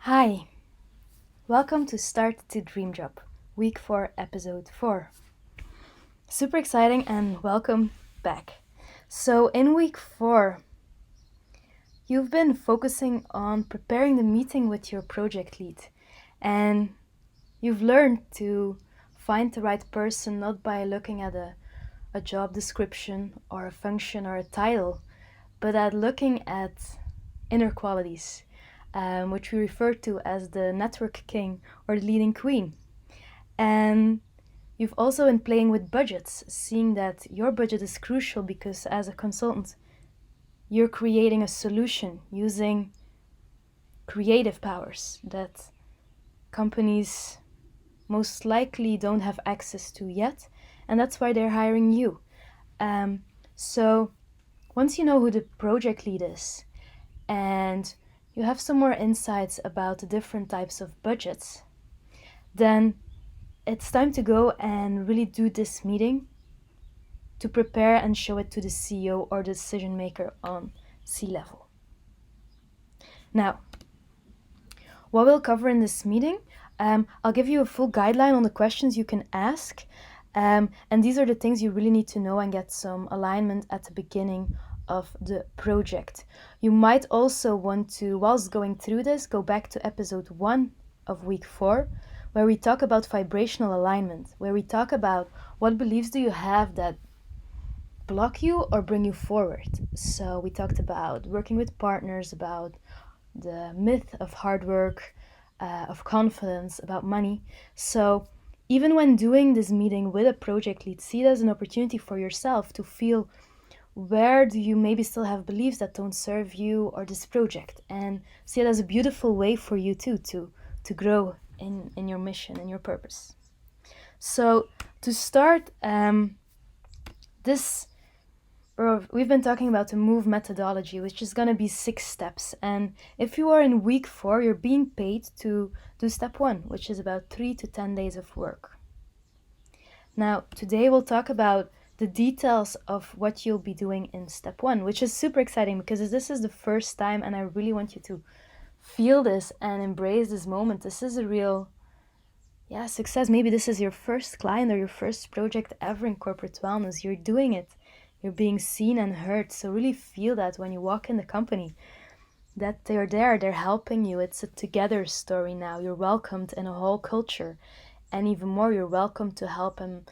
Hi, welcome to Start2Dreamjob Week 4, Episode 4. Super exciting and welcome back. So, in Week 4, you've been focusing on preparing the meeting with your project lead, and you've learned to find the right person not by looking at a job description or a function or a title, but at looking at inner qualities, which we refer to as the network king or the leading queen. And you've also been playing with budgets, seeing that your budget is crucial because as a consultant, you're creating a solution using creative powers that companies most likely don't have access to yet, and that's why they're hiring you. So once you know who the project lead is and you have some more insights about the different types of budgets, then it's time to go and really do this meeting to prepare and show it to the CEO or the decision maker on C-level. Now, what we'll cover in this meeting, I'll give you a full guideline on the questions you can ask. And these are the things you really need to know and get some alignment at the beginning of the project. You might also want to, whilst going through this, go back to episode 1 of week 4, where we talk about vibrational alignment, where we talk about what beliefs do you have that block you or bring you forward. So we talked about working with partners, about the myth of hard work, of confidence, about money. So even when doing this meeting with a project lead, see it as an opportunity for yourself to feel where do you maybe still have beliefs that don't serve you or this project, and see it as a beautiful way for you too to grow in your mission and your purpose. So to start, we've been talking about the MOVE methodology, which is going to be 6 steps. And if you are in week 4, you're being paid to do step 1, which is about 3 to 10 days of work. Now, today we'll talk about the details of what you'll be doing in step 1, which is super exciting because this is the first time and I really want you to feel this and embrace this moment. This is a real success. Maybe this is your first client or your first project ever in corporate wellness. You're doing it. You're being seen and heard. So really feel that when you walk in the company, that they're there, they're helping you. It's a together story now. You're welcomed in a whole culture. And even more, you're welcome to help them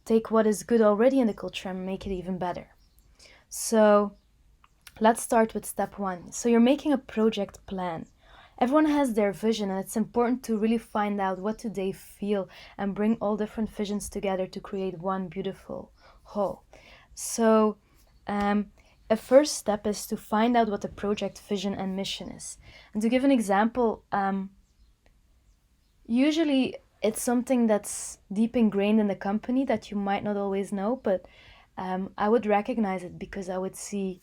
take what is good already in the culture and make it even better. So let's start with step 1. So you're making a project plan. Everyone has their vision, and it's important to really find out what do they feel and bring all different visions together to create one beautiful whole. So a first step is to find out what the project vision and mission is. And to give an example, usually it's something that's deep ingrained in the company that you might not always know, but I would recognize it because I would see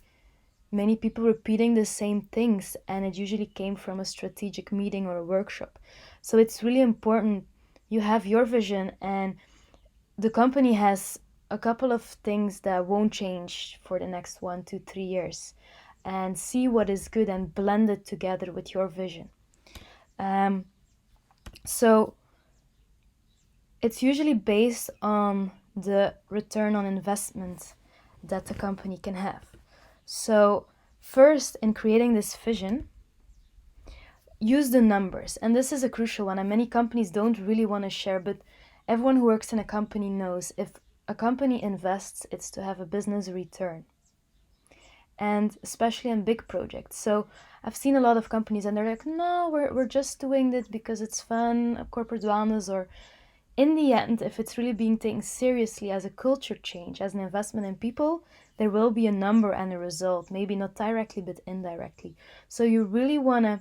many people repeating the same things, and it usually came from a strategic meeting or a workshop. So it's really important you have your vision, and the company has a couple of things that won't change for the next 1 to 3 years, and see what is good and blend it together with your vision. So it's usually based on the return on investment that the company can have. So first, in creating this vision, use the numbers. And this is a crucial one, and many companies don't really want to share, but everyone who works in a company knows if a company invests, it's to have a business return. And especially in big projects. So I've seen a lot of companies and they're like, no, we're just doing this because it's fun, corporate wellness, or in the end, if it's really being taken seriously as a culture change, as an investment in people, there will be a number and a result, maybe not directly, but indirectly. So you really want to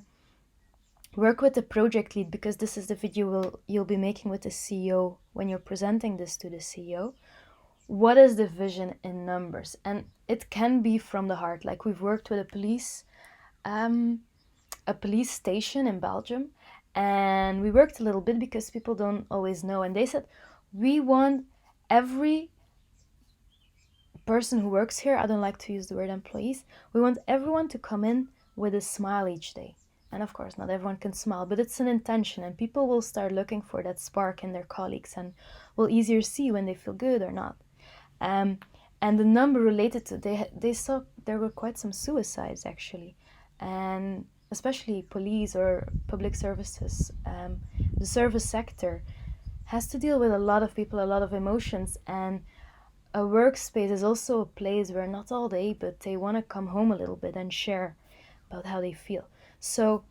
work with the project lead, because this is the video you'll be making with the CEO when you're presenting this to the CEO. What is the vision in numbers? And it can be from the heart. Like we've worked with a police station in Belgium, and we worked a little bit because people don't always know, and they said, we want every person who works here, I don't like to use the word employees, we want everyone to come in with a smile each day. And of course, not everyone can smile, but it's an intention, and people will start looking for that spark in their colleagues and will easier see when they feel good or not. And the number related to they saw there were quite some suicides actually, and especially police or public services. The service sector has to deal with a lot of people, a lot of emotions, and a workspace is also a place where not all day, but they want to come home a little bit and share about how they feel. So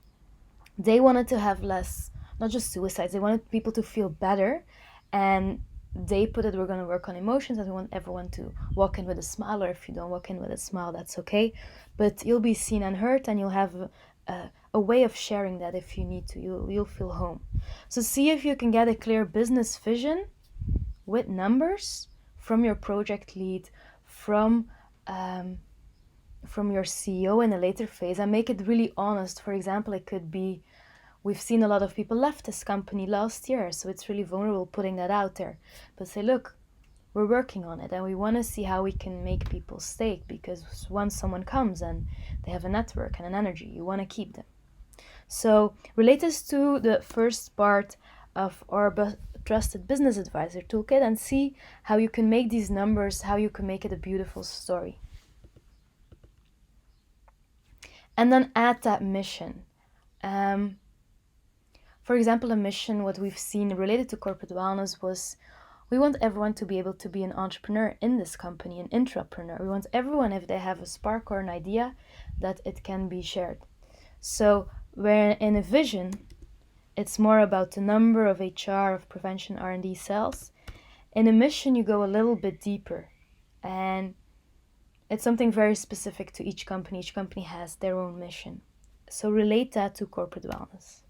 they wanted to have less, not just suicides, they wanted people to feel better, and they put it, we're going to work on emotions, and we want everyone to walk in with a smile, or if you don't walk in with a smile, that's okay, but you'll be seen and heard, and you'll have a way of sharing that if you need to. You'll feel home. So see if you can get a clear business vision with numbers from your project lead, from your CEO in a later phase, and make it really honest. For example, it could be, we've seen a lot of people left this company last year, so it's really vulnerable putting that out there. But say, look, we're working on it and we want to see how we can make people stay, because once someone comes and they have a network and an energy, you want to keep them. So relate this to the first part of our trusted business advisor toolkit and see how you can make these numbers, how you can make it a beautiful story. And then add that mission. For example, a mission, what we've seen related to corporate wellness was, we want everyone to be able to be an entrepreneur in this company, an intrapreneur. We want everyone, if they have a spark or an idea, that it can be shared. So where in a vision, it's more about the number of HR, of prevention, R&D cells. In a mission, you go a little bit deeper, and it's something very specific to each company. Each company has their own mission. So relate that to corporate wellness.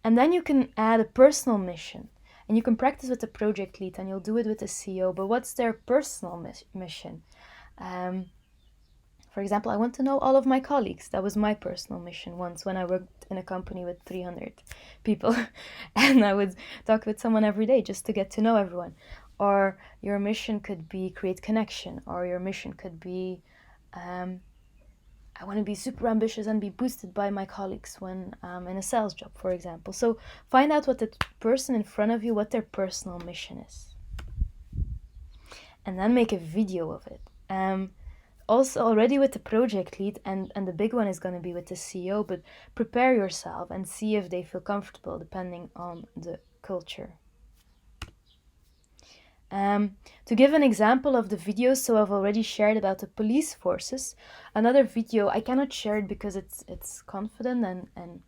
And then you can add a personal mission, and you can practice with the project lead, and you'll do it with the CEO. But what's their personal mission? For example, I want to know all of my colleagues. That was my personal mission once when I worked in a company with 300 people, and I would talk with someone every day just to get to know everyone. Or your mission could be create connection, or your mission could be I want to be super ambitious and be boosted by my colleagues when I'm in a sales job, for example. So find out what the person in front of you, what their personal mission is. And then make a video of it. Also already with the project lead, and the big one is going to be with the CEO, but prepare yourself and see if they feel comfortable depending on the culture. To give an example of the video, so I've already shared about the police forces. Another video, I cannot share it because it's confident, and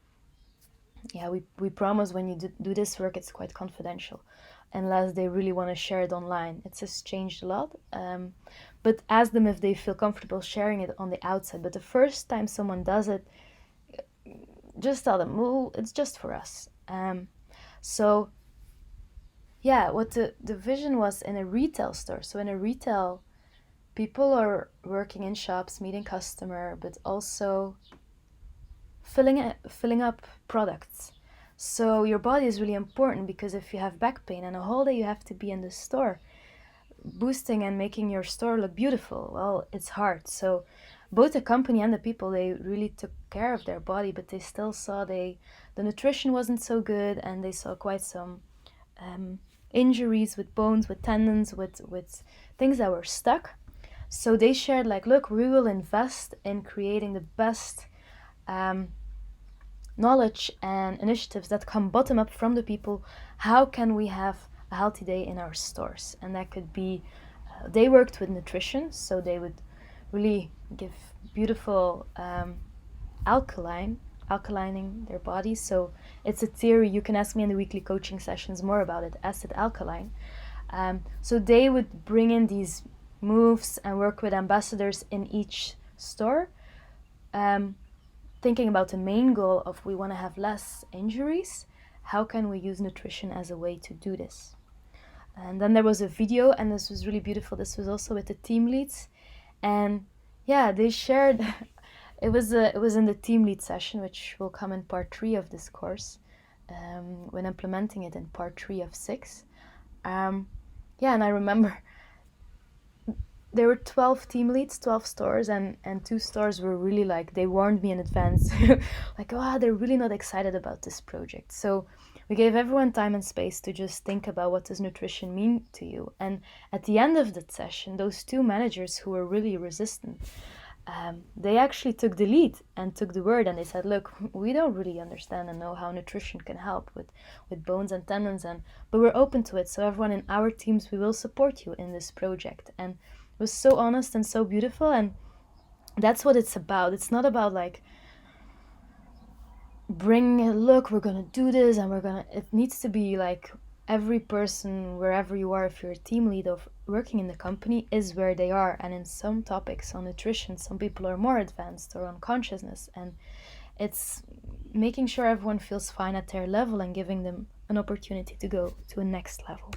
yeah, we promise when you do this work, it's quite confidential, unless they really want to share it online. It's just changed a lot, but ask them if they feel comfortable sharing it on the outside. But the first time someone does it, just tell them, well, it's just for us. So yeah, what the vision was in a retail store. So in a retail, people are working in shops, meeting customer, but also filling up products. So your body is really important, because if you have back pain and a whole day you have to be in the store, boosting and making your store look beautiful, well, it's hard. So both the company and the people, they really took care of their body, but they still saw the nutrition wasn't so good, and they saw quite some injuries with bones, with tendons, with things that were stuck. So they shared, like, look, we will invest in creating the best knowledge and initiatives that come bottom up from the people. How can we have a healthy day in our stores? And that could be, they worked with nutrition, so they would really give beautiful alkalining their bodies. So it's a theory. You can ask me in the weekly coaching sessions more about it, acid alkaline. So they would bring in these moves and work with ambassadors in each store, thinking about the main goal of, we want to have less injuries. How can we use nutrition as a way to do this? And then there was a video, and this was really beautiful. This was also with the team leads, and yeah, they shared. It was in the team lead session, which will come in part 3 of this course, when implementing it in part 3 of 6. Yeah, and I remember there were 12 team leads, 12 stores, and 2 stores were really like, they warned me in advance, like, oh, they're really not excited about this project. So we gave everyone time and space to just think about what does nutrition mean to you. And at the end of that session, those 2 managers who were really resistant, they actually took the lead and took the word, and they said, look, we don't really understand and know how nutrition can help with bones and tendons, but we're open to it. So everyone in our teams, we will support you in this project. And it was so honest and so beautiful, and that's what it's about. It's not about like look, we're gonna do this, and it needs to be like every person, wherever you are, if you're a team lead of working in the company, is where they are. And in some topics on nutrition, some people are more advanced or on consciousness, and it's making sure everyone feels fine at their level and giving them an opportunity to go to a next level.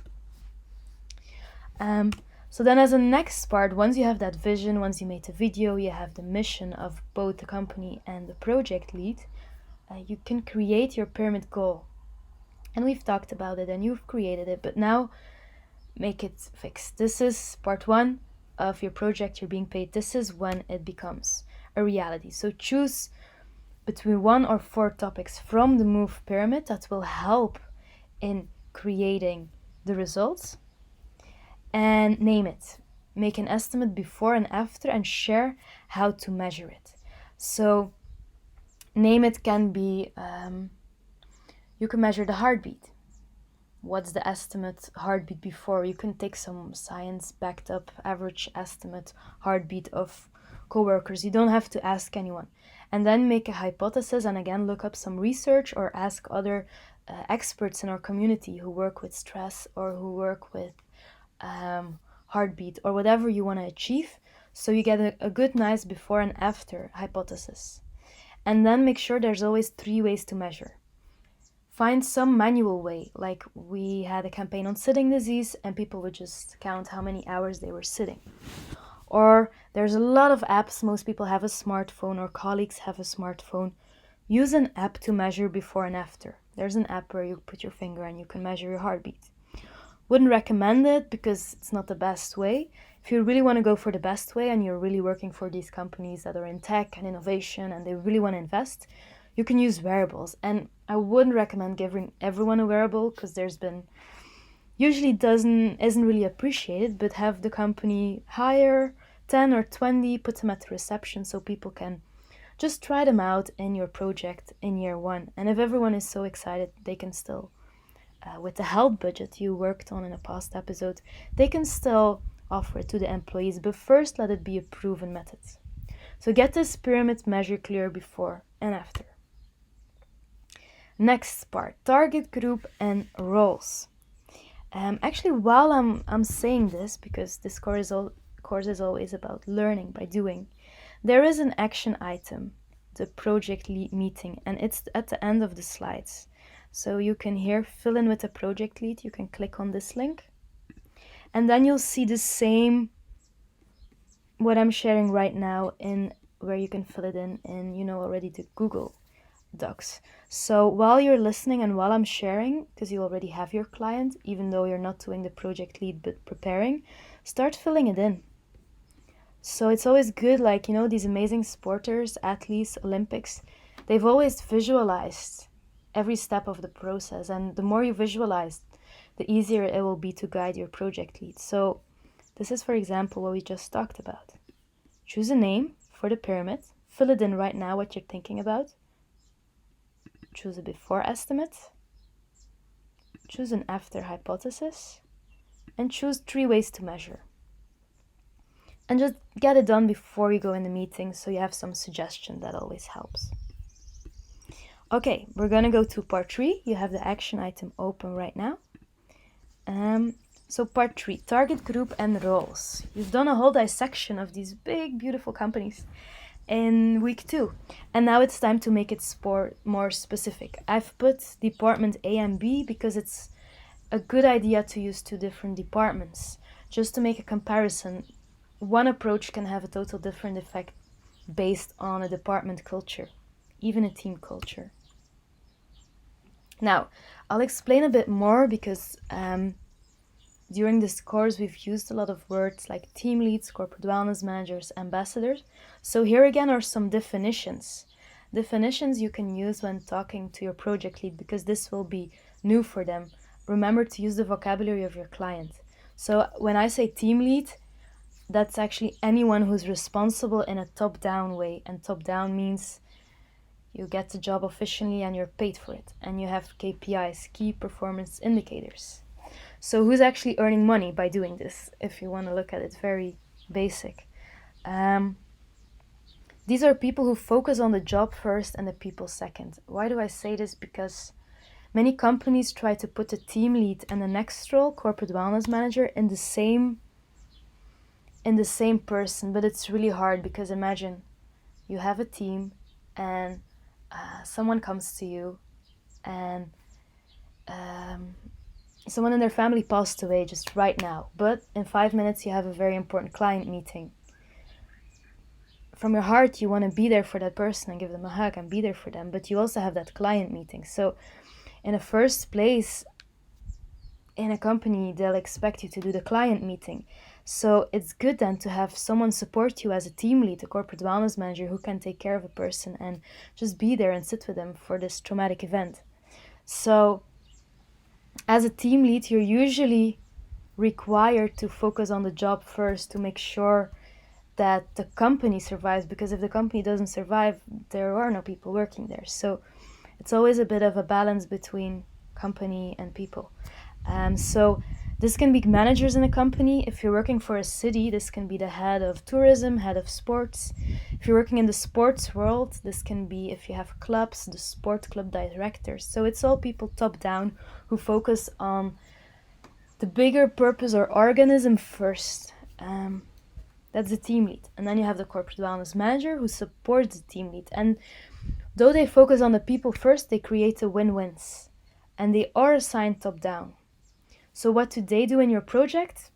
So then as a next part, once you have that vision, once you made the video, you have the mission of both the company and the project lead, you can create your pyramid goal. And we've talked about it and you've created it, but now make it fixed. This is part 1 of your project. You're being paid. This is when it becomes a reality. So choose between 1 or 4 topics from the Move pyramid that will help in creating the results, and name it. Make an estimate before and after, and share how to measure it. So name it can be, you can measure the heartbeat. What's the estimate heartbeat before? You can take some science backed up average estimate heartbeat of coworkers. You don't have to ask anyone. And then make a hypothesis, and again look up some research or ask other experts in our community who work with stress or who work with heartbeat or whatever you want to achieve. So you get a good, nice before and after hypothesis. And then make sure there's always 3 ways to measure. Find some manual way, like we had a campaign on sitting disease and people would just count how many hours they were sitting. Or there's a lot of apps. Most people have a smartphone or colleagues have a smartphone. Use an app to measure before and after. There's an app where you put your finger and you can measure your heartbeat. Wouldn't recommend it because it's not the best way. If you really want to go for the best way and you're really working for these companies that are in tech and innovation and they really want to invest, you can use wearables. And I wouldn't recommend giving everyone a wearable because there's been, usually isn't really appreciated, but have the company hire 10 or 20, put them at the reception so people can just try them out in your project in year 1. And if everyone is so excited, they can still, with the health budget you worked on in a past episode, they can still offer it to the employees, but first let it be a proven method. So get this pyramid measure clear before and after. Next part, target group and roles. Actually, while I'm saying this, because this course is always about learning by doing, there is an action item, the project lead meeting, and it's at the end of the slides. So you can here fill in with the project lead. You can click on this link, and then you'll see the same, what I'm sharing right now, in where you can fill it in already the Google Docs. So while you're listening and while I'm sharing, because you already have your client, even though you're not doing the project lead but preparing, start filling it in. So it's always good, like, these amazing sporters, athletes, Olympics, they've always visualized every step of the process, and the more you visualize, the easier it will be to guide your project lead. So this is, for example, what we just talked about. Choose a name for the pyramid, fill it in right now what you're thinking about. Choose a before estimate, choose an after hypothesis, and choose 3 ways to measure. And just get it done before you go in the meeting so you have some suggestion. That always helps. Okay, we're gonna go to part 3. You have the action item open right now. So part 3, target group and roles. You've done a whole dissection of these big, beautiful companies in week 2, and now it's time to make it more specific. I've put department A and B because it's a good idea to use 2 different departments just to make a comparison. One approach can have a total different effect based on a department culture, even a team culture. Now I'll explain a bit more because during this course, we've used a lot of words like team leads, corporate wellness managers, ambassadors. So here again are some definitions. Definitions you can use when talking to your project lead, because this will be new for them. Remember to use the vocabulary of your client. So when I say team lead, that's actually anyone who's responsible in a top-down way. And top-down means you get the job officially and you're paid for it. And you have KPIs, key performance indicators. So who's actually earning money by doing this, if you want to look at it very basic? These are people who focus on the job first and the people second. Why do I say this? Because many companies try to put the team lead and the next role, corporate wellness manager, in the same person, but it's really hard, because imagine you have a team and someone comes to you and someone in their family passed away just right now, but in 5 minutes you have a very important client meeting. From your heart you want to be there for that person and give them a hug and be there for them, but you also have that client meeting. So in the first place, in a company, they'll expect you to do the client meeting. So it's good then to have someone support you as a team lead, a corporate wellness manager, who can take care of a person and just be there and sit with them for this traumatic event. So as a team lead, you're usually required to focus on the job first to make sure that the company survives, because if the company doesn't survive, there are no people working there. So it's always a bit of a balance between company and people. So this can be managers in a company. If you're working for a city, this can be the head of tourism, head of sports. If you're working in the sports world, this can be, if you have clubs, the sport club directors. So it's all people top down who focus on the bigger purpose or organism first. That's the team lead. And then you have the corporate wellness manager who supports the team lead. And though they focus on the people first, they create the win-wins. And they are assigned top down. So what do they do in your project?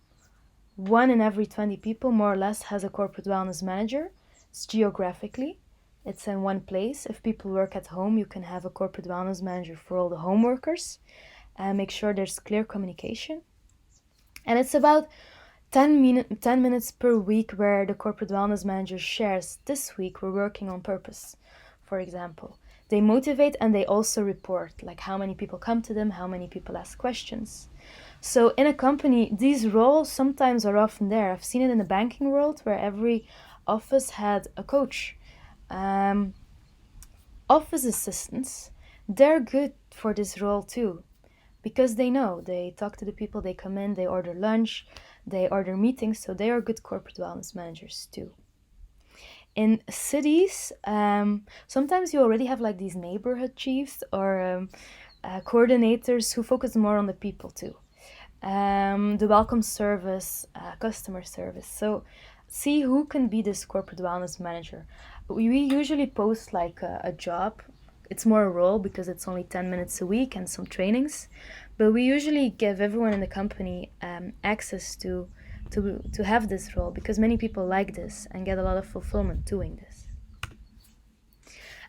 1 in every 20 people, more or less, has a corporate wellness manager. It's geographically. It's in one place. If people work at home, you can have a corporate wellness manager for all the home workers. And make sure there's clear communication. And it's about 10 minutes per week where the corporate wellness manager shares, this week we're working on purpose, for example. They motivate and they also report, like how many people come to them, how many people ask questions. So in a company, these roles sometimes are often there. I've seen it in the banking world where every office had a coach. Office assistants, they're good for this role too, because they know, they talk to the people, they come in, they order lunch, they order meetings, so they are good corporate wellness managers too. In cities, sometimes you already have like these neighborhood chiefs or coordinators who focus more on the people too. The welcome service, customer service. So see who can be this corporate wellness manager. We usually post like a job. It's more a role because it's only 10 minutes a week and some trainings. But we usually give everyone in the company access to have this role, because many people like this and get a lot of fulfillment doing this.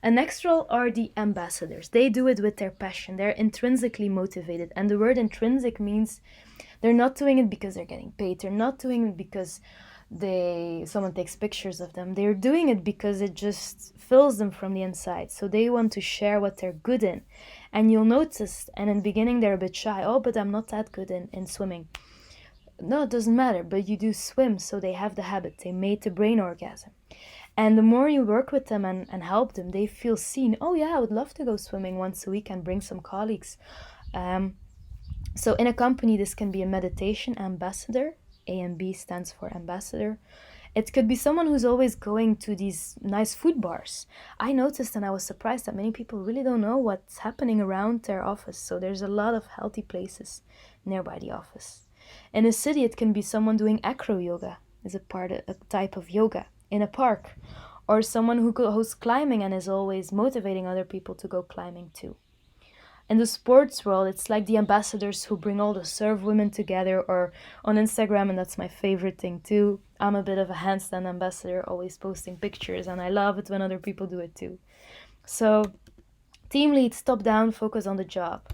And next role are the ambassadors. They do it with their passion. They're intrinsically motivated. And the word intrinsic means they're not doing it because they're getting paid. They're not doing it because someone takes pictures of them. They're doing it because it just fills them from the inside. So they want to share what they're good in. And you'll notice, and in the beginning they're a bit shy. Oh, but I'm not that good in swimming. No, it doesn't matter, but you do swim, so they have the habit. They made the brain orgasm. And the more you work with them and help them, they feel seen. Oh yeah, I would love to go swimming once a week and bring some colleagues. So in a company, this can be a meditation ambassador. AMB stands for ambassador. It could be someone who's always going to these nice food bars. I noticed and I was surprised that many people really don't know what's happening around their office. So there's a lot of healthy places nearby the office. In a city, it can be someone doing acro yoga, is a type of yoga in a park, or someone who goes climbing and is always motivating other people to go climbing too. In the sports world, it's like the ambassadors who bring all the surf women together, or on Instagram, and that's my favorite thing too. I'm a bit of a handstand ambassador, always posting pictures, and I love it when other people do it too. So, team leads, top down, focus on the job.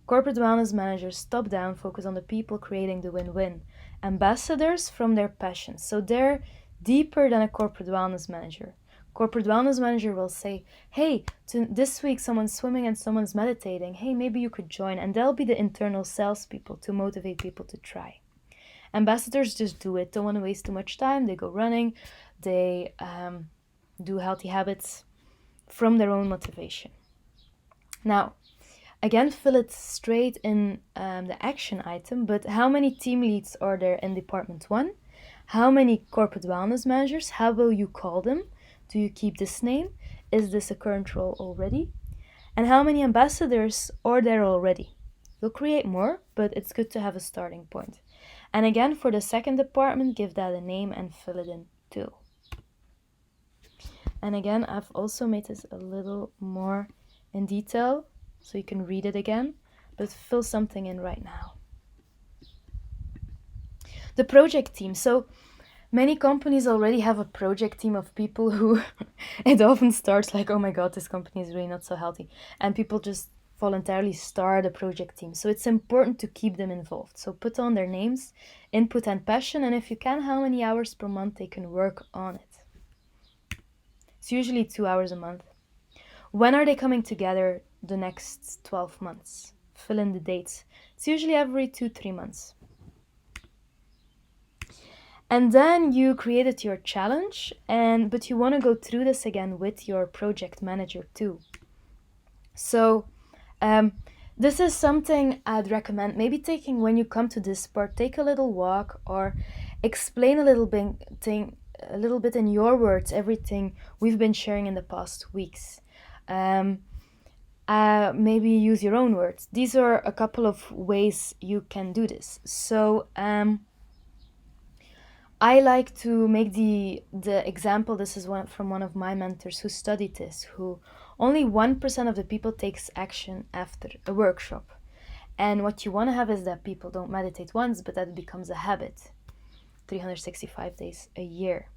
Corporate wellness managers, top down, focus on the people, creating the win-win. Ambassadors from their passion. So they're deeper than a corporate wellness manager. Corporate wellness manager will say, hey, this week someone's swimming and someone's meditating. Hey, maybe you could join. And they'll be the internal salespeople to motivate people to try. Ambassadors just do it. Don't want to waste too much time. They go running. They do healthy habits from their own motivation. Now, again, fill it straight in the action item, but how many team leads are there in Department 1? How many corporate wellness managers? How will you call them? Do you keep this name? Is this a current role already? And how many ambassadors are there already? You'll create more, but it's good to have a starting point. And again, for the second department, give that a name and fill it in too. And again, I've also made this a little more in detail, so you can read it again, but fill something in right now. The project team. So many companies already have a project team of people who it often starts like, oh my God, this company is really not so healthy. And people just voluntarily start a project team. So it's important to keep them involved. So put on their names, input and passion, and if you can, how many hours per month they can work on it. It's usually 2 hours a month. When are they coming together the next 12 months? Fill in the dates. It's usually every 2-3 months. And then you created your challenge, but you want to go through this again with your project manager too. So this is something I'd recommend maybe taking when you come to this part. Take a little walk or explain a little bit in your words everything we've been sharing in the past weeks. Maybe use your own words. These are a couple of ways you can do this. So I like to make the example. This is from one of my mentors who studied this, who only 1% of the people takes action after a workshop. And what you want to have is that people don't meditate once, but that it becomes a habit, 365 days a year.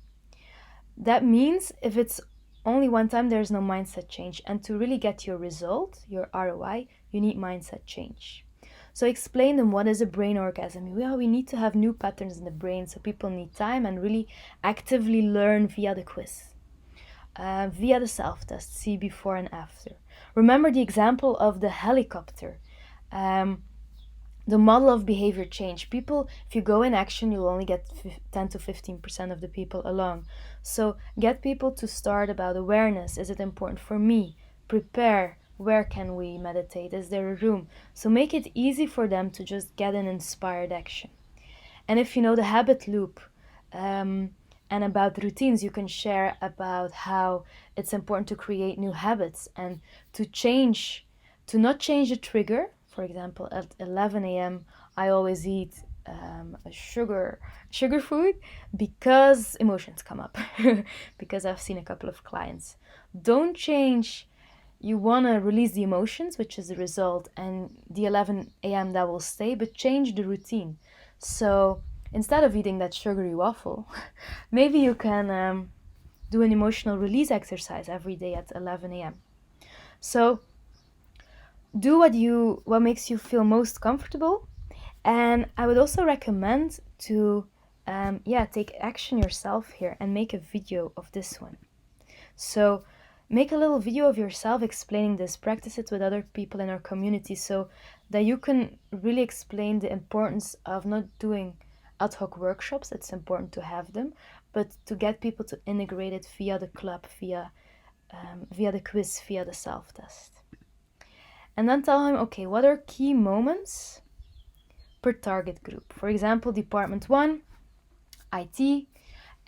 That means if it's only one time, there's no mindset change. And to really get your result, your ROI, you need mindset change. So explain them what is a brain orgasm. Well, we need to have new patterns in the brain, so people need time and really actively learn via the quiz, via the self-test, see before and after. Remember the example of the helicopter, the model of behavior change. People, if you go in action, you'll only get 10 to 15% of the people along. So get people to start about awareness. Is it important for me? Prepare. Where can we meditate? Is there a room? So make it easy for them to just get an inspired action. And if you know the habit loop and about routines, you can share about how it's important to create new habits and to not change the trigger. For example, at 11 a.m., I always eat a sugar food because emotions come up, because I've seen a couple of clients. Don't change. You want to release the emotions, which is the result, and the 11 a.m. that will stay, but change the routine. So instead of eating that sugary waffle, maybe you can do an emotional release exercise every day at 11 a.m. So do what makes you feel most comfortable. And I would also recommend to take action yourself here and make a video of this one. So make a little video of yourself explaining this. Practice it with other people in our community so that you can really explain the importance of not doing ad hoc workshops. It's important to have them, but to get people to integrate it via the club, via the quiz, via the self-test. And then tell him, okay, what are key moments per target group? For example, Department 1, IT,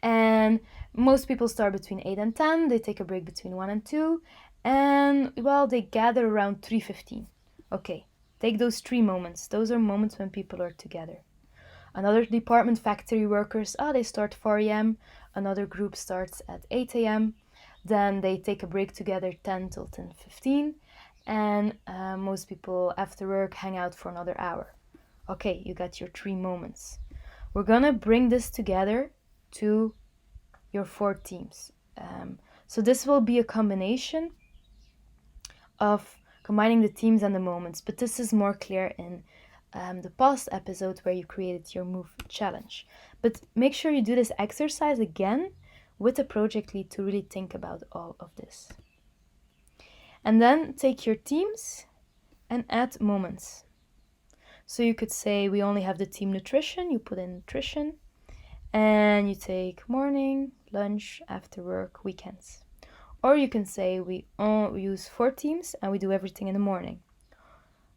and most people start between 8 and 10. They take a break between 1 and 2. And, well, they gather around 3:15. Okay, take those 3 moments. Those are moments when people are together. Another department, factory workers, they start 4 a.m. Another group starts at 8 a.m. Then they take a break together 10 till 10:15. And most people after work hang out for another hour. Okay, you got your 3 moments. We're gonna bring this together to your 4 teams. So this will be a combination of combining the themes and the moments, but this is more clear in the past episode where you created your move challenge. But make sure you do this exercise again with the project lead to really think about all of this. And then take your themes and add moments. So you could say we only have the theme nutrition, you put in nutrition, and you take morning, lunch, after work, weekends. Or you can say we use 4 themes and we do everything in the morning.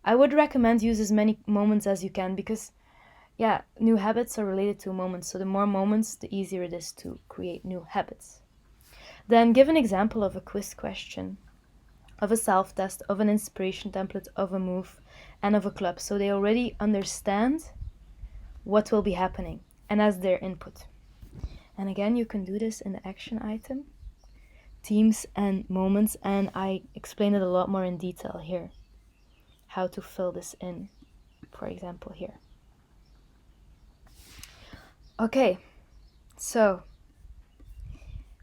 I would recommend use as many moments as you can because, new habits are related to moments. So the more moments, the easier it is to create new habits. Then give an example of a quiz question, of a self-test, of an inspiration template, of a move, and of a club. So they already understand what will be happening and as their input. And again, you can do this in the action item, themes and moments, and I explain it a lot more in detail here, how to fill this in, for example, here. Okay, so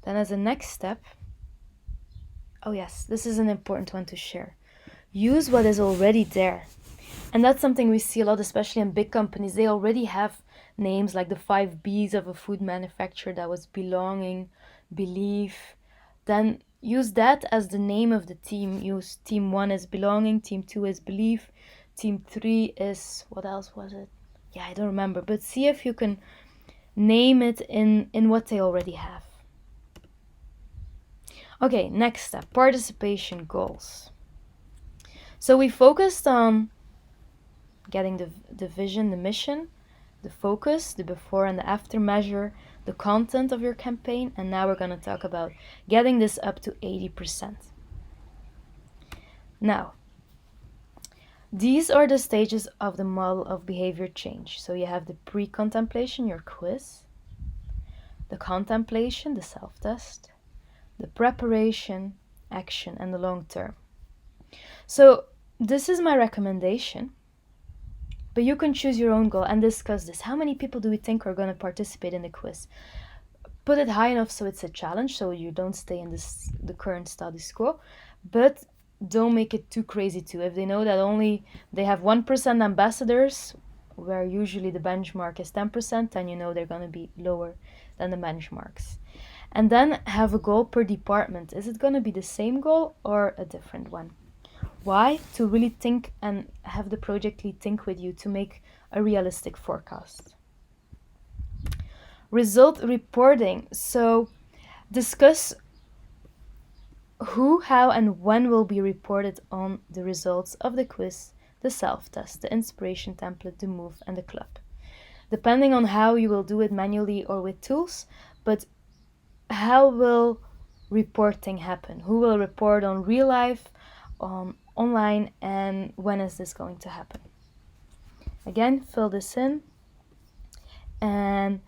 then as a next step, oh yes, this is an important one to share. Use what is already there. And that's something we see a lot, especially in big companies. They already have names like the 5 B's of a food manufacturer that was belonging, belief. Then use that as the name of the team. Use team 1 is belonging, team 2 is belief, team 3 is, what else was it? Yeah, I don't remember. But see if you can name it in what they already have. Okay, next step, participation goals. So we focused on getting the vision, the mission, the focus, the before and the after measure, the content of your campaign, and now we're going to talk about getting this up to 80%. Now, these are the stages of the model of behavior change. So you have the pre-contemplation, your quiz, the contemplation, the self-test, the preparation, action, and the long term. So this is my recommendation, but you can choose your own goal and discuss this. How many people do we think are going to participate in the quiz? Put it high enough so it's a challenge, so you don't stay in the current status quo, but don't make it too crazy too. If they know that only they have 1% ambassadors, where usually the benchmark is 10%, then you know they're going to be lower than the benchmarks. And then have a goal per department. Is it going to be the same goal or a different one? Why? To really think and have the project lead think with you to make a realistic forecast. Result reporting. So discuss who, how, and when will be reported on the results of the quiz, the self-test, the inspiration template, the move, and the club. Depending on how you will do it manually or with tools, but how will reporting happen? Who will report on real life, on online, and when is this going to happen? Again, fill this in. And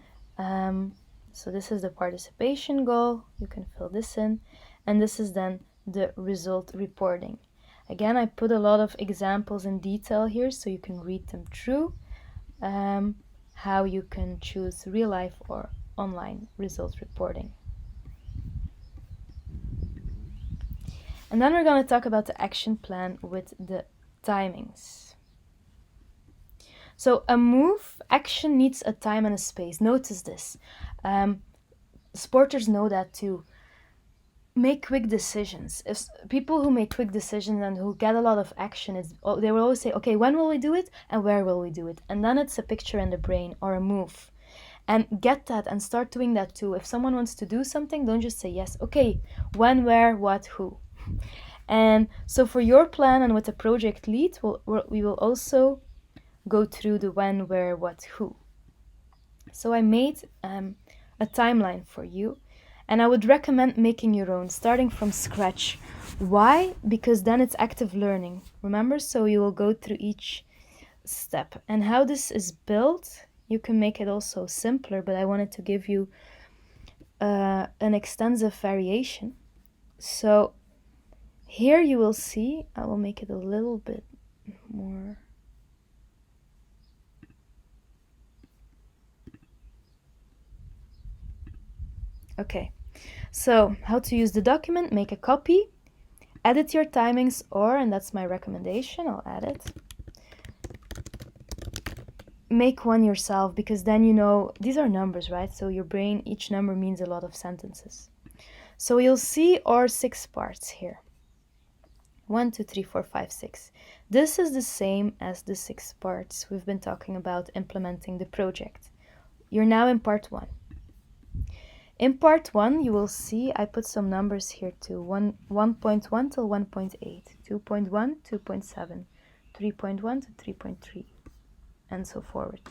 so this is the participation goal. You can fill this in. And this is then the result reporting. Again, I put a lot of examples in detail here so you can read them through. How you can choose real life or online result reporting. And then we're going to talk about the action plan with the timings. So a move action needs a time and a space. Notice this. Sporters know that too. Make quick decisions. If people who make quick decisions and who get a lot of action, they will always say, okay, when will we do it and where will we do it? And then it's a picture in the brain or a move. And get that and start doing that too. If someone wants to do something, don't just say yes. Okay, when, where, what, who. And so for your plan and with the project lead, we will also go through the when, where, what, who. So I made a timeline for you, and I would recommend making your own, starting from scratch. Why? Because then it's active learning, remember? So you will go through each step. And how this is built, you can make it also simpler, but I wanted to give you an extensive variation. So here you will see, I will make it a little bit more. Okay, so how to use the document, make a copy, Edit your timings, or, and that's my recommendation, I'll add it, make one yourself, because then you know, these are numbers, right? So your brain, each number means a lot of sentences. So you'll see our 6 parts here. 1, 2, 3, 4, 5, 6. This is the same as the 6 parts we've been talking about implementing the project. You're now in part 1. In part 1, you will see I put some numbers here too. 1.1 till 1.8, 2.1, 2.7, 3.1 to 3.3, and so forward.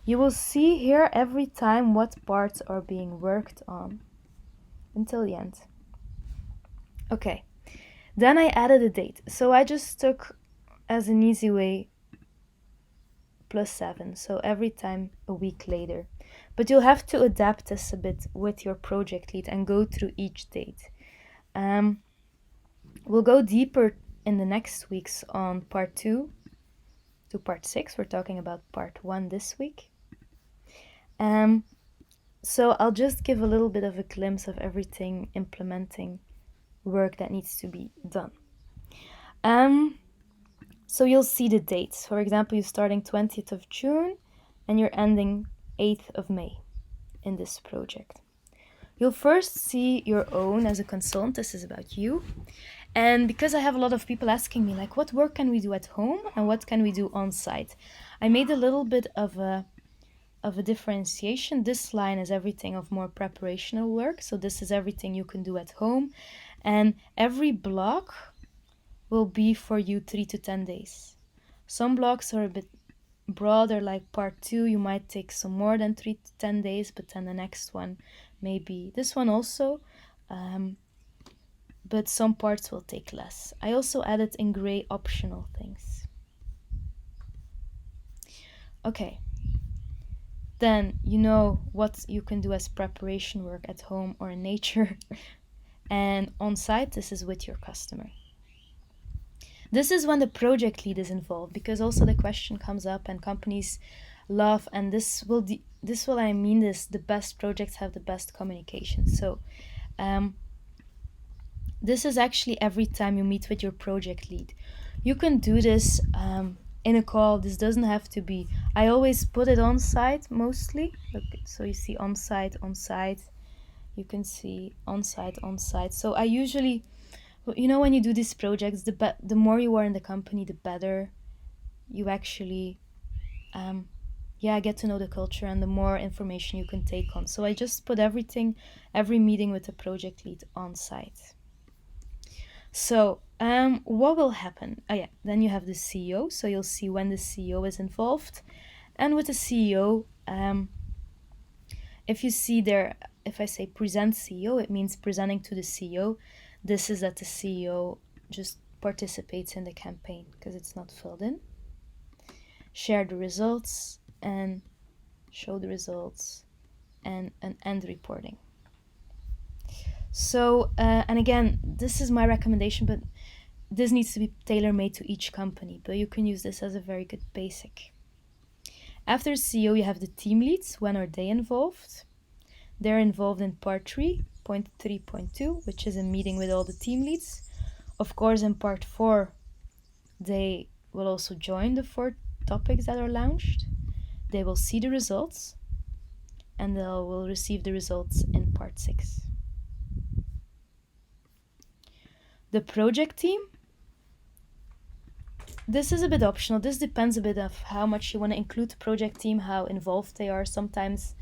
You will see here every time what parts are being worked on until the end. Okay, then I added a date. So I just took, as an easy way, +7, so every time a week later. But you'll have to adapt this a bit with your project lead and go through each date. We'll go deeper in the next weeks on part 2 to part 6. We're talking about part 1 this week. So I'll just give a little bit of a glimpse of everything implementing work that needs to be done. So you'll see the dates. For example, you're starting 20th of June and you're ending 8th of May in this project. You'll first see your own as a consultant. This is about you. And because I have a lot of people asking me, like, what work can we do at home and what can we do on site? I made a little bit of a differentiation. This line is everything of more preparational work. So this is everything you can do at home. And every block will be for you 3 to 10 days. Some blocks are a bit broader, like part 2, you might take some more than 3 to 10 days, but then the next one, maybe this one also, but some parts will take less. I also added in gray optional things. Okay, then you know what you can do as preparation work at home or in nature. And on site, this is with your customer. This is when the project lead is involved, because also the question comes up and companies love, and the best projects have the best communication. So this is actually every time you meet with your project lead. You can do this in a call. This doesn't have to be, I always put it on site mostly. Look, so you see on site, you can see on site. So I usually, you know, when you do these projects, the more you are in the company, the better you actually get to know the culture and the more information you can take on. So I just put every meeting with the project lead on site. So what will happen? Then you have the CEO. So you'll see when the CEO is involved. And with the CEO, if you see there, if I say present CEO, it means presenting to the CEO. This is that the CEO just participates in the campaign because it's not filled in. Share the results and show the results and an end reporting. So, and again, this is my recommendation, but this needs to be tailor-made to each company, but you can use this as a very good basic. After CEO, you have the team leads. When are they involved? They're involved in part 3.3.2, which is a meeting with all the team leads. Of course, in part 4, they will also join the 4 topics that are launched. They will see the results, and they will receive the results in part 6. The project team, this is a bit optional. This depends a bit of how much you want to include the project team, how involved they are. Sometimes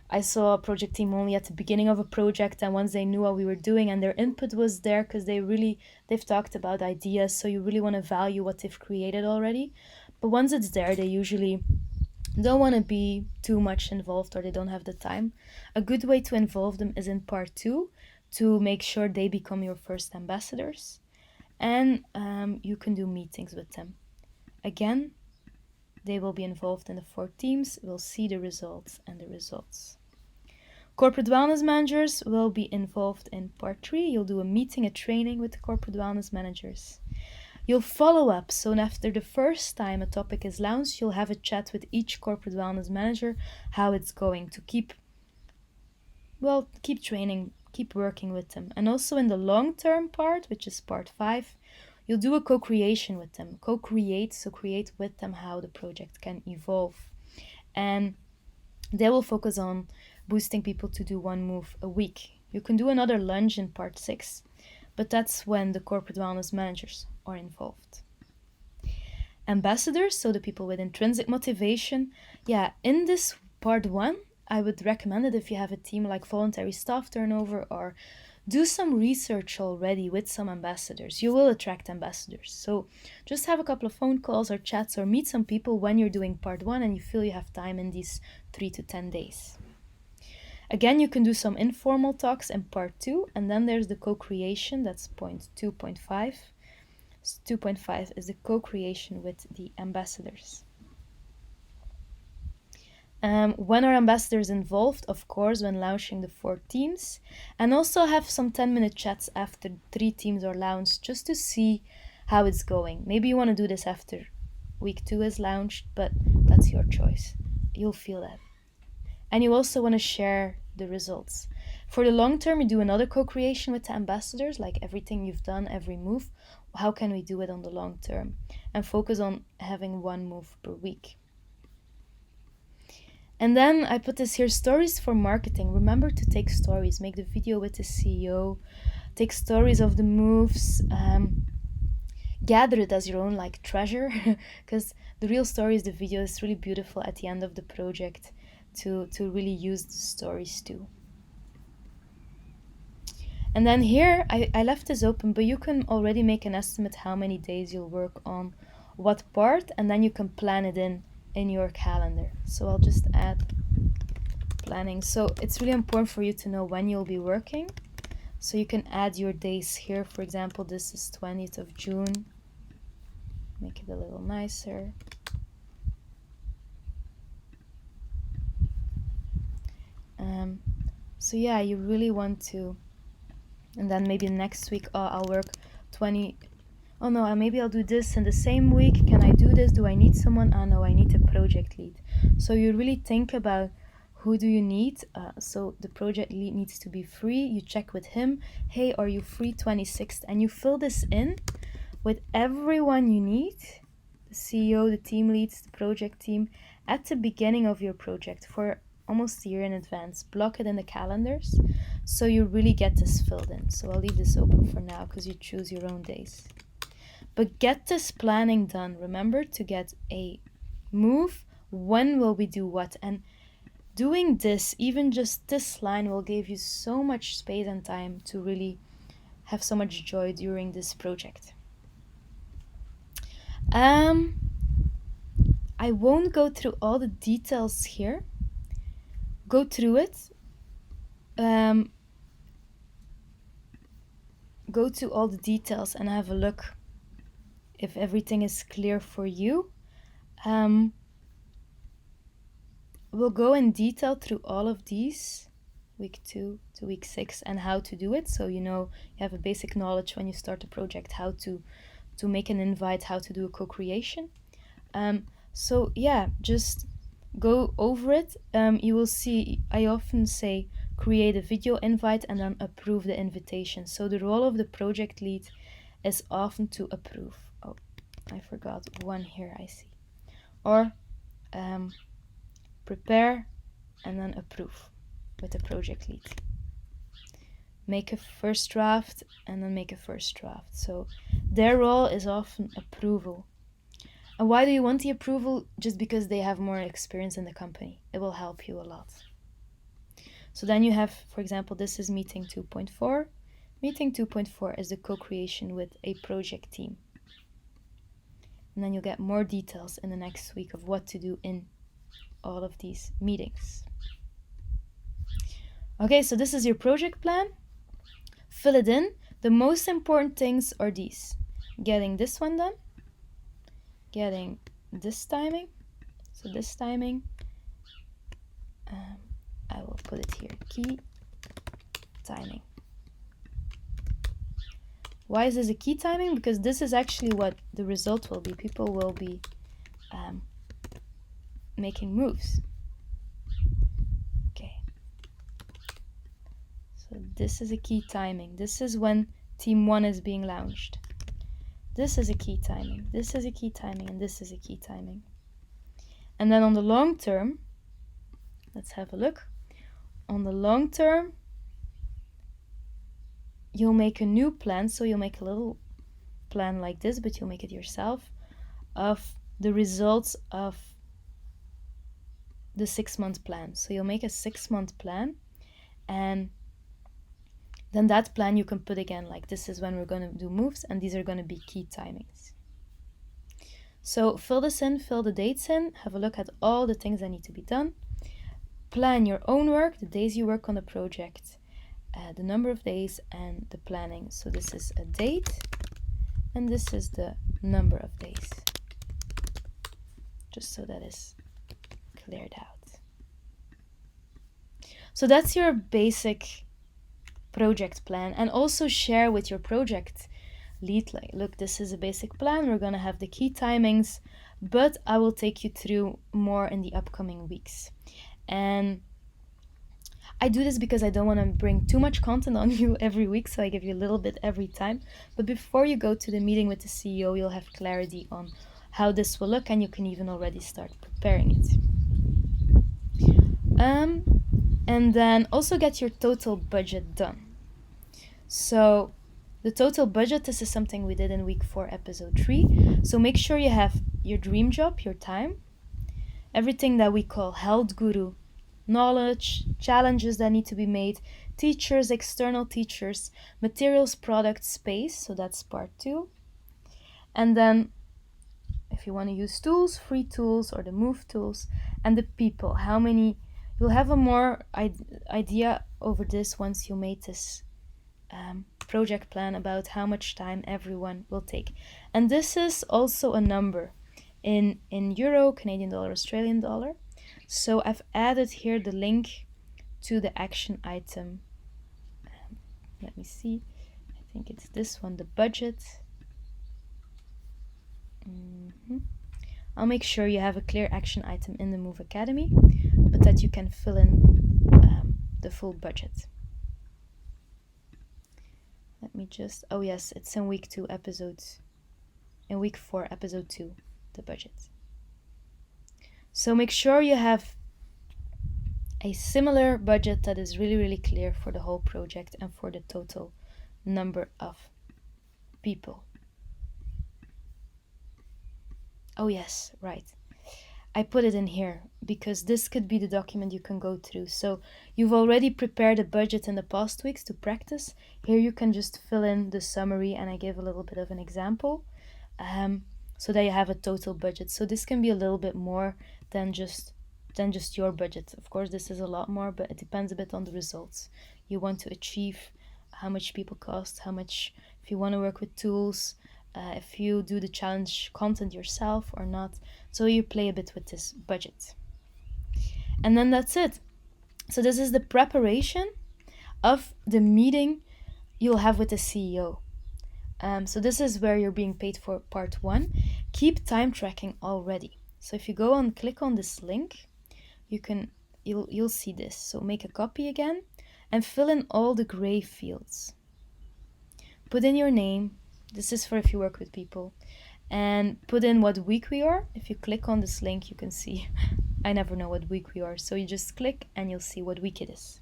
I saw a project team only at the beginning of a project, and once they knew what we were doing and their input was there, because they've talked about ideas, so you really want to value what they've created already. But once it's there, they usually don't want to be too much involved, or they don't have the time. A good way to involve them is in part 2, to make sure they become your first ambassadors, and you can do meetings with them. Again, they will be involved in the 4 teams, will see the results and the results. Corporate wellness managers will be involved in part 3. You'll do a meeting, a training with the corporate wellness managers. You'll follow up. So after the first time a topic is launched, you'll have a chat with each corporate wellness manager, how it's going, to keep training, keep working with them. And also in the long-term part, which is part 5, you'll do a co-creation with them. Co-create, so create with them how the project can evolve. And they will focus on boosting people to do 1 move a week. You can do another lunge in part 6, but that's when the corporate wellness managers are involved. Ambassadors, so the people with intrinsic motivation. Yeah, in this part 1, I would recommend it if you have a team like voluntary staff turnover, or do some research already with some ambassadors. You will attract ambassadors. So just have a couple of phone calls or chats or meet some people when you're doing part 1 and you feel you have time in these 3 to 10 days. Again, you can do some informal talks in part 2, and then there's the co-creation, that's point 2.5. 2.5 is the co-creation with the ambassadors. When are ambassadors involved? Of course, when launching the 4 teams, and also have some 10-minute chats after 3 teams are launched, just to see how it's going. Maybe you want to do this after week 2 is launched, but that's your choice. You'll feel that. And you also want to share the results. For the long term, you do another co-creation with the ambassadors, like everything you've done, every move. How can we do it on the long term? And focus on having 1 move per week. And then I put this here, stories for marketing. Remember to take stories, make the video with the CEO, take stories of the moves, gather it as your own like treasure, because the real story is the video. Is really beautiful at the end of the project to really use the stories too. And then here, I left this open, but you can already make an estimate how many days you'll work on what part, and then you can plan it in your calendar. So I'll just add planning. So it's really important for you to know when you'll be working. So you can add your days here. For example, this is 20th of June. Make it a little nicer. So yeah, you really want to, and then maybe next week, I'll work 20, oh no, maybe I'll do this in the same week. Can I do this? Do I need someone? No, I need a project lead. So you really think about who do you need. So the project lead needs to be free. You check with him, hey, are you free 26th? And you fill this in with everyone you need, the CEO, the team leads, the project team, at the beginning of your project for almost a year in advance. Block it in the calendars so you really get this filled in. So I'll leave this open for now because you choose your own days. But get this planning done. Remember to get a move. When will we do what? And doing this, even just this line, will give you so much space and time to really have so much joy during this project. I won't go through all the details here. Go through it. Go to all the details and have a look if everything is clear for you. We'll go in detail through all of these, week 2 to week 6, and how to do it. So you have a basic knowledge when you start a project, how to make an invite, how to do a co-creation. So yeah, just go over it. You will see, I often say, create a video invite and then approve the invitation. So the role of the project lead is often to approve. Oh, I forgot one here, I see. Or prepare and then approve with the project lead. Make a first draft and then make a first draft. So their role is often approval. And why do you want the approval? Just because they have more experience in the company. It will help you a lot. So then you have, for example, this is meeting 2.4. Meeting 2.4 is the co-creation with a project team. And then you'll get more details in the next week of what to do in all of these meetings. Okay, so this is your project plan. Fill it in. The most important things are these. Getting this one done. Getting this timing. So this timing. I will put it here. Key timing. Why is this a key timing? Because this is actually what the result will be. People will be making moves. Okay. So So this is a key timing. This is when team 1 is being launched. This is a key timing. This is a key timing, and this is a key timing. And then on the long term, let's have a look. On the long term, you'll make a new plan. So you'll make a little plan like this, but you'll make it yourself, of the results of the 6-month plan. So you'll make a 6-month plan, and then that plan you can put again, like this is when we're going to do moves, and these are going to be key timings. So fill this in, fill the dates in, have a look at all the things that need to be done. Plan your own work, the days you work on the project, the number of days, and the planning. So this is a date, and this is the number of days. Just so that is cleared out. So that's your basic project plan, and also share with your project lead, like, look, this is a basic plan, we're going to have the key timings, but I will take you through more in the upcoming weeks. And I do this because I don't want to bring too much content on you every week, so I give you a little bit every time. But before you go to the meeting with the CEO, you'll have clarity on how this will look, and you can even already start preparing it. And then also get your total budget done. So the total budget, this is something we did in week 4, episode 3. So make sure you have your dream job, your time, everything that we call health guru, knowledge, challenges that need to be made, teachers, external teachers, materials, products, space. So that's part 2. And then if you want to use tools, free tools or the move tools, and the people, how many. You'll have a more idea over this once you made this project plan about how much time everyone will take. And this is also a number in euro, Canadian dollar, Australian dollar. So I've added here the link to the action item. Let me see. I think it's this one, the budget. I'll make sure you have a clear action item in the Move Academy, but that you can fill in the full budget. Let me just, oh yes, it's in week 2, in week 4, episode 2, the budget. So make sure you have a similar budget that is really, really clear for the whole project and for the total number of people. Oh yes, right. I put it in here because this could be the document you can go through. So you've already prepared a budget in the past weeks to practice. Here you can just fill in the summary, and I give a little bit of an example so that you have a total budget. So this can be a little bit more than just your budget. Of course, this is a lot more, but it depends a bit on the results you want to achieve, how much people cost, how much, if you want to work with tools, if you do the challenge content yourself or not. So you play a bit with this budget. And then that's it. So this is the preparation of the meeting you'll have with the CEO. So this is where you're being paid for part 1. Keep time tracking already. So if you go and click on this link, you'll see this. So make a copy again and fill in all the gray fields. Put in your name. This is for if you work with people. And put in what week we are. If you click on this link, you can see I never know what week we are. So you just click and you'll see what week it is.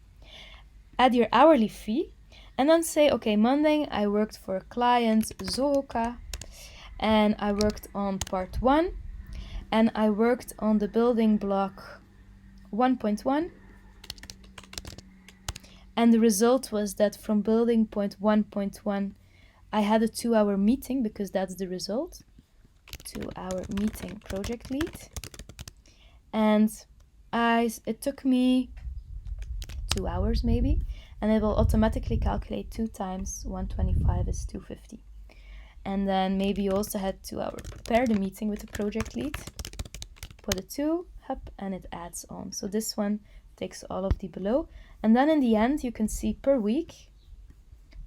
Add your hourly fee and then say, okay, Monday I worked for a client, Zohoka, and I worked on part 1 and I worked on the building block 1.1. And the result was that from building point 1.1, I had a 2-hour meeting because that's the result. 2-hour meeting project lead. And it took me 2 hours maybe, and it will automatically calculate 2 times 125 is 250. And then maybe you also had 2 hours. Prepare the meeting with the project lead. Put a 2 up and it adds on. So this one takes all of the below. And then in the end, you can see per week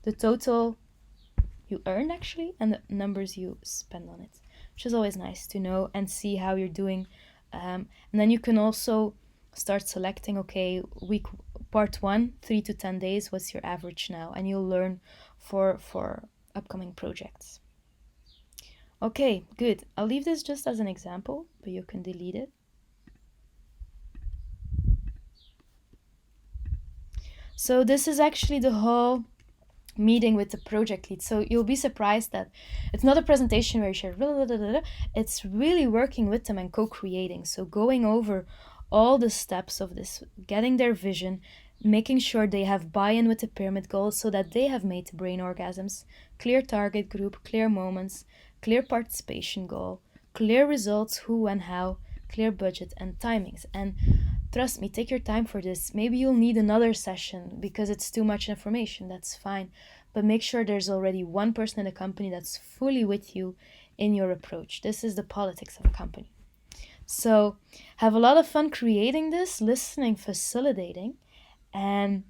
the total you earned actually and the numbers you spend on it, which is always nice to know and see how you're doing. And then you can also start selecting, okay, part 1, 3 to 10 days, what's your average now? And you'll learn for upcoming projects. Okay, good. I'll leave this just as an example, but you can delete it. So this is actually the whole meeting with the project lead. So you'll be surprised that it's not a presentation where you share, it's really working with them and co-creating. So going over all the steps of this, getting their vision, making sure they have buy-in with the pyramid goals so that they have made brain orgasms, clear target group, clear moments, clear participation goal, clear results, who and how, clear budget and timings. And trust me, take your time for this. Maybe you'll need another session because it's too much information. That's fine. But make sure there's already one person in the company that's fully with you in your approach. This is the politics of a company. So have a lot of fun creating this, listening, facilitating, and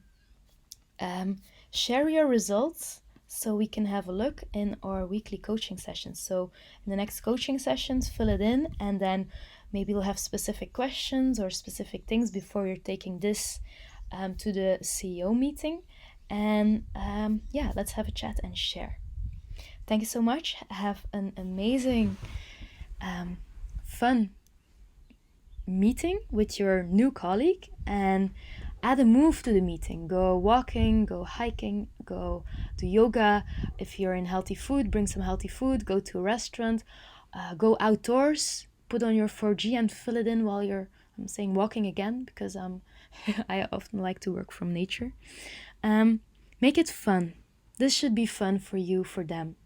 share your results so we can have a look in our weekly coaching sessions. So in the next coaching sessions, fill it in, and then maybe we'll have specific questions or specific things before you're taking this to the CEO meeting. And yeah, let's have a chat and share. Thank you so much. Have an amazing, fun meeting with your new colleague, and add a move to the meeting. Go walking, go hiking, go do yoga. If you're in healthy food, bring some healthy food. Go to a restaurant, go outdoors, put on your 4G and fill it in while you're, I'm saying walking again because I often like to work from nature. Make it fun. This should be fun for you, for them.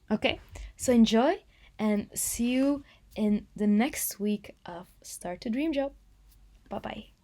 Okay, so enjoy and see you in the next week of Start to Dream Job. Bye-bye.